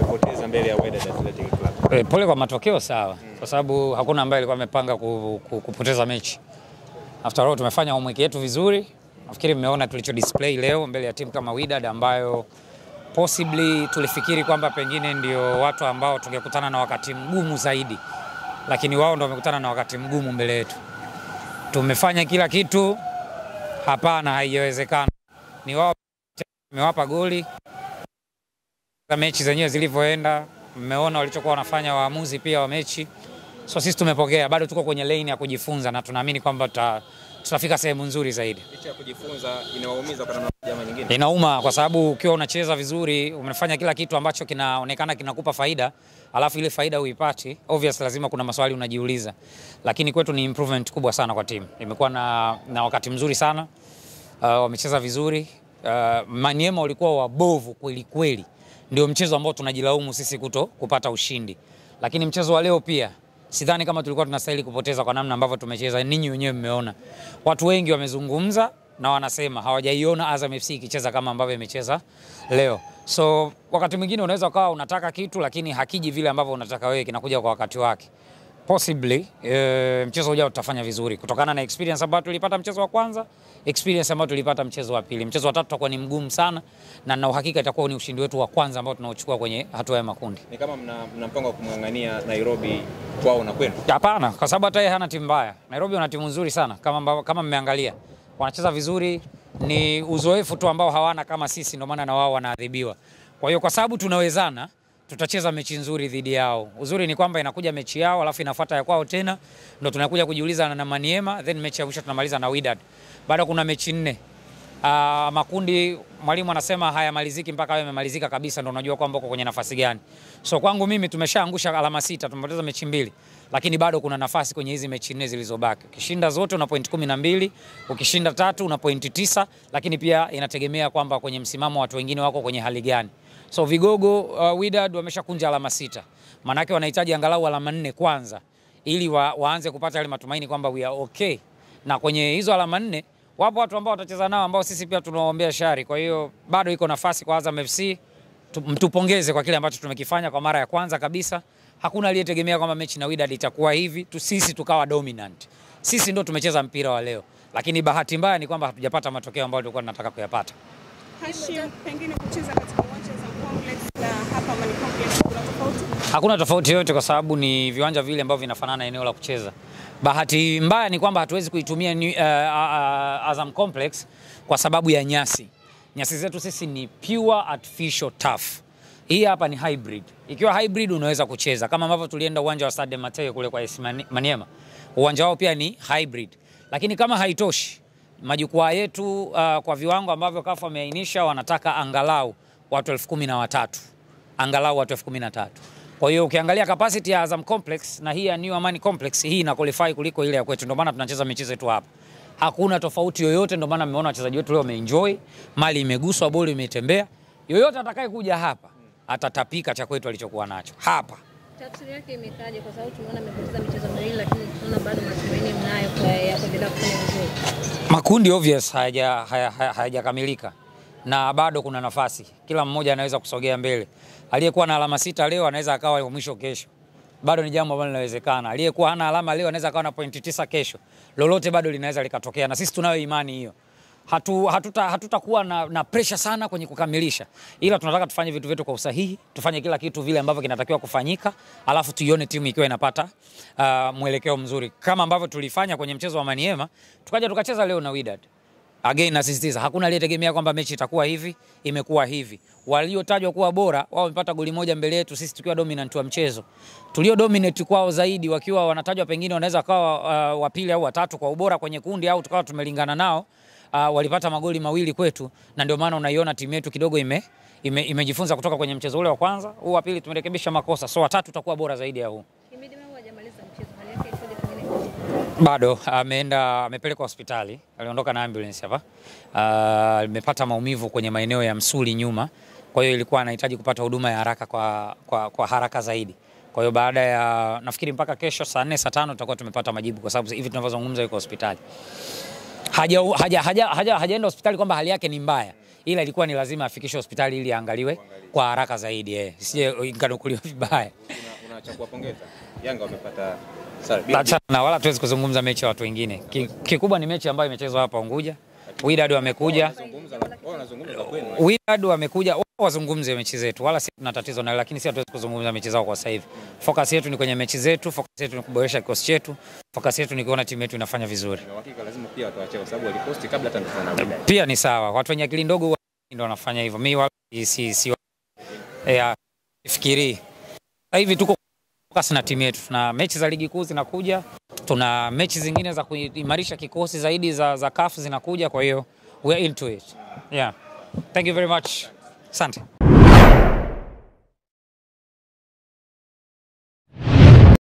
kupoteza mbele ya Wydad Athletic Club. Pole kwa matokeo sawa, kwa sababu hakuna ambaye alikuwa amepanga kupoteza mechi. After all tumefanya homework yetu vizuri. Nafikiri mmeona tulicho display leo mbele ya timu kama Wydad ambayo possibly tulifikiri kwamba pengine ndio watu ambao tungekutana na wakati mgumu zaidi. Lakini wao ndio wamekutana na wakati mgumu mbele yetu. Tumefanya kila kitu, hapana haijawezekana. Ni wao wamewapa goli. Mechi zenyewe zilivyoenda, mmeona walichokuwa wanafanya waamuzi pia wa mechi. So sisi tumepokea, bado tuko kwenye lane ya kujifunza na tunaamini kwamba tutafika sehemu nzuri zaidi. Licha ya kujifunza inawaumiza kwa namna moja ama nyingine. Inauma kwa sababu ukiwa unacheza vizuri, umefanya kila kitu ambacho kinaonekana kinakupa faida, alafu ile faida huipati, obviously lazima kuna maswali unajiuliza. Lakini kwetu ni improvement kubwa sana kwa timu. Imekuwa na wakati mzuri sana. Wamecheza vizuri. Maniema walikuwa wabovu kweli kweli. Ndio mchezo ambao tunajilaumu sisi kupata ushindi. Lakini mchezo wa leo pia sidhani kama tulikuwa tunastahili kupoteza kwa namna ambavyo tumecheza. Ninyi wenyewe mmeona. Watu wengi wamezungumza na wanasema hawajaiona Azam FC ikicheza kama ambavyo imecheza leo. So wakati mwingine unaweza ukawa unataka kitu lakini hakiji vile ambavyo unataka wewe, kinakuja kwa wakati wake. Possibly mchezo ujao tutafanya vizuri kutokana na experience ambayo tulipata mchezo wa kwanza, experience ambayo tulipata mchezo wa pili. Mchezo wa tatu utakuwa ni mgumu sana na na uhakika itakuwa ni ushindi wetu wa kwanza ambao tunaochukua kwenye hatua ya makundi. Ni kama mna mpango wa kumng'ang'ania Nairobi kwao na kwenu? Hapana, kwa sababu hata yeye hana timu mbaya. Nairobi wana timu nzuri sana kama mmeangalia. Wanacheza vizuri, ni uzoefu tu ambao hawana kama sisi, ndio maana na wao wanaadhibiwa. Kwa hiyo kwa sababu tunawezana, tutacheza mechi nzuri dhidi yao. Uzuri ni kwamba inakuja mechi yao alafu inafuata ya kwao tena, ndio tunakuja kujiuliza na Maniema, then mechi ya mwisho tunamaliza na Wydad. Bado kuna mechi 4. Makundi mwalimu anasema hayamaliziki mpaka yawe yamemalizika kabisa, ndio unajua kwamba uko kwenye nafasi gani. So kwangu mimi tumeshaangusha alama 6, tumepoteza mechi 2. Lakini bado kuna nafasi kwenye hizi mechi 4 zilizobaki. Ukishinda zote una point 12, ukishinda 3 una point 9, lakini pia inategemea kwamba kwenye msimamo watu wengine wako kwenye hali gani. So vigogo Wydad wameshakunja alama 6. Maana yake wanahitaji angalau alama 4 kwanza ili waanze kupata yale matumaini kwamba we are okay. Na kwenye hizo alama 4 wapo watu ambao watacheza nao ambao sisi pia tunawaombea shari. Kwa hiyo bado iko nafasi kwa Azam FC. Mtupongeze kwa kile ambacho tumekifanya kwa mara ya kwanza kabisa. Hakuna aliyetegemea kwamba mechi na Wydad itakuwa hivi. Sisi tukawa dominant. Sisi ndio tumecheza mpira wa leo. Lakini bahati mbaya ni kwamba hatujapata matokeo ambayo tulikuwa tunataka kuyapata. Hashim, pengine kucheza katika uwanja wa Complex na hapa Amani Complex kuna tofauti? Hakuna tofauti yote kwa sababu ni viwanja vile ambavyo vinafanana eneo la kucheza. Bahati mbaya ni kwamba hatuwezi kuitumia Azam Complex kwa sababu ya nyasi. Nyasi zetu sisi ni pure artificial turf. Hii hapa ni hybrid. Ikiwa hybrid unaweza kucheza kama ambavyo tulienda uwanja wa Stade Mateo kule kwa Maniema. Uwanja wao pia ni hybrid. Lakini kama haitoshi, majukwaa yetu kwa viwango ambavyo CAF wameainisha wanataka angalau watu 13,000. Angalau watu 13,000. Kwa hiyo ukiangalia capacity ya Azam Complex na hii ya New Amani Complex, hii ina qualify kuliko ile ya kwetu. Ndio maana tunacheza mechi zetu hapa. Hakuna tofauti yoyote, ndio maana mmeona wachezaji wetu leo wameenjoy, mali imeguswa, boli imetembea. Yoyote atakaye kuja hapa atatapika cha kwetu alichokuwa nacho. Hapa. Tafsiri yake imekaje kwa sababu tumeona mmepoteza michezo miwili lakini tunaona bado matumaini mnayo kwa kuendelea kufanya vizuri. Makundi obvious hayajakamilika. Na bado kuna nafasi. Kila mmoja anaweza kusogea mbele. Aliyekuwa na alama 6 leo anaweza akawa wa mwisho kesho. Bado ni jambo ambalo linawezekana. Aliyekuwa hana alama leo anaweza akawa na point 9 kesho. Lolote bado linaweza likatokea na sisi tunayo imani hiyo. Hatutakuwa na pressure sana kwenye kukamilisha. Ila tunataka tufanye vitu vyetu kwa usahihi, tufanye kila kitu vile ambavyo kinatakiwa kufanyika, alafu tuione timu ikiwa inapata mwelekeo mzuri. Kama ambavyo tulifanya kwenye mchezo wa Maniema, tukaja tukacheza leo na Wydad. Again nasisitiza, hakuna aliyetegemea kwamba mechi itakuwa hivi, imekuwa hivi. Waliotajwa kuwa bora, wao wamepata goli moja mbele yetu, sisi tukiwa dominant wa mchezo. Tulio dominate kwao zaidi wakiwa wanatajwa pengine wanaweza kawa wa pili au watatu kwa ubora kwenye kundi au tukawa tumelingana nao. Walipata magoli mawili kwetu na ndio maana unaiona timu yetu kidogo imejifunza kutoka kwenye mchezo ule wa kwanza. Huu wa pili tumerekebisha makosa. So watatu tutakuwa bora zaidi ya huu. Himidi Mau hajamaliza mchezo, hali yake ikoje pengine? Bado amepelekwa hospitali. Aliondoka na ambulance hapa. Amepata maumivu kwenye maeneo ya msuli nyuma. Kwa hiyo ilikuwa anahitaji kupata huduma ya haraka kwa haraka zaidi. Kwa hiyo baada ya nafikiri mpaka kesho saa 4 saa 5 tutakuwa tumepata majibu kwa sababu hivi tunavyozungumza yuko hospitali. Hajaenda hospitali kwamba hali yake ni mbaya. ila ilikuwa ni lazima afikishwe hospitali ili aangaliwe kwa haraka zaidi sije ikanukuliwa vibaya. Unaacha kuwapongeza Yanga wamepata sare. Na wala tuwezi kuzungumza mechi ya watu wengine. Kikubwa ni mechi ambayo imechezwa hapa Unguja. Wydad wamekuja. Wydad wamekuja wazungumze mechi zetu. Wala sisi tuna tatizo nayo, lakini sisi hatuwezi kuzungumza mechi zao kwa sasa hivi. Focus yetu ni kwenye mechi zetu, focus yetu ni kuboresha kikosi chetu, focus yetu ni kuona timu yetu inafanya vizuri. Na hakika lazima pia watuache kwa sababu waliposti kabla hata tunaona Wydad. Pia ni sawa. Watu wenye akili ndogo ndio wanafanya hivyo. Mimi wala si fikiri. Sasa hivi tuko focus na timu yetu. Tuna mechi za ligi kuu zinakuja. Tuna mechi zingine za kuimarisha kikosi zaidi za CAF zinakuja, kwa hiyo we are into it. Yeah. Thank you very much. Asante.